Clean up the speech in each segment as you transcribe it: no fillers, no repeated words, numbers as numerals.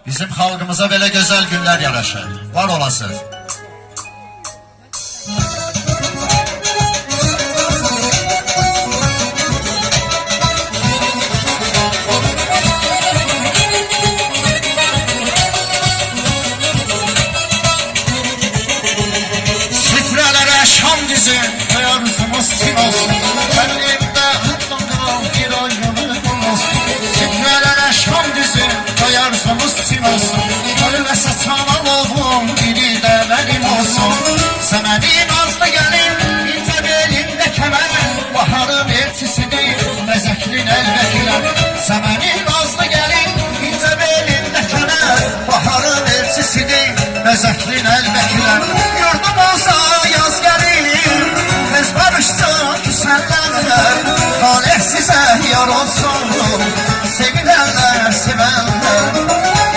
Bizim xalqımıza belə gözəl günlər yaraşır. Var olasın. Süfrələrə şam dizin, qoyarsınız kim olsun. Elimdə haqqımdan bir ayrılığım olsun. Süfrələrə şam dizin, qoyarsınız kim olsun. Ölməsə çanan oğlum, biri də mənim olsun. Səmənin azlı gəlin, incə belində kəmər. Baharın elçisidir, bəzəklin əlbəkilər. Səmənin azlı gəlin, incə belində kəmər. Baharın elçisidir, bəzəklin əlbəkilər. Yurdum olsa yaz gəlir, tez barışsın küsənlərlər. Talih sizə yar olsun, sevinənlər, sevənlər.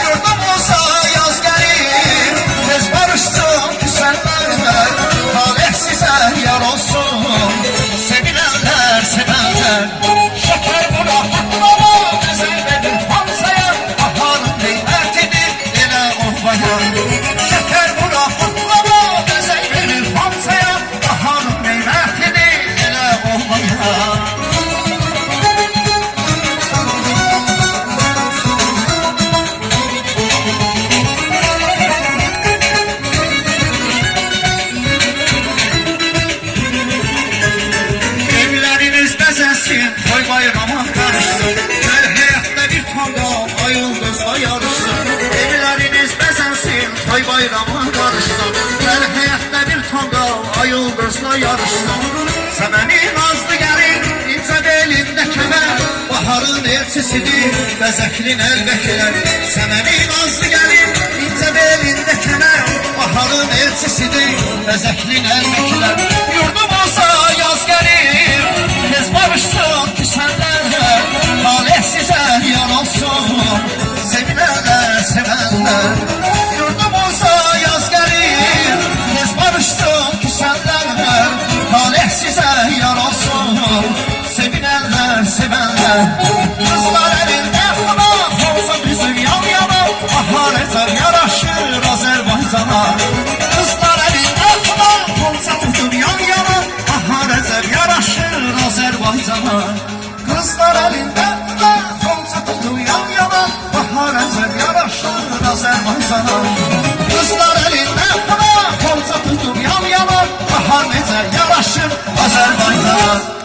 Yurdum olsa yaz gəlir, tez barışsın küsənlərlər. Talih sizə yar olsun, sevinənlər, sevənlər. Şəkər buna haqqlama, nəzər verir hamsaya. Baharın qiymətidir, elə ovaya. Şəkər buna haqqlama, nəzər verir hamsaya. Baharın qiymətidir, elə ovaya. Toy bayrama karışsın, her hayatta bir kondom, ay yıldızla yarışsın. Evleriniz bezensin, toy bayrama karışsın, her hayatta bir kondom, ay yıldızla yarışsın. Səmənin azlı gəlin, incə belində kəmər. Baharın elçisidir, bəzəklin əlbəkilər. Səmənin azlı gəlin, incə belində kəmər. Baharın elçisidir, bəzəklin əlbəkilər. Yurdum olsa yaz gəlir, tez barışsın küsənlərlə. Talih sizə yar olsun, sevinənlər, sevənlər. Yurdum olsa yaz gəlir, tez barışsın küsənlərlə. Talih sizə yar olsun, sevinənlər, sevənlər. Kızlar elində xanaq, olsa bizim yan yana. Bahar ezer yaraşır Azərbaycana. Kızlar elində xanaq, olsa bizim yan yana. Bahar ezer yaraşır Azərbaycana. Kızlar elində xanaq, olsa bizim yan yana. Bahar ezer yaraşır Azərbaycana. Kızlar elində xanaq, olsa bizim yan yana. Bahar ezer yaraşır Azərbaycana.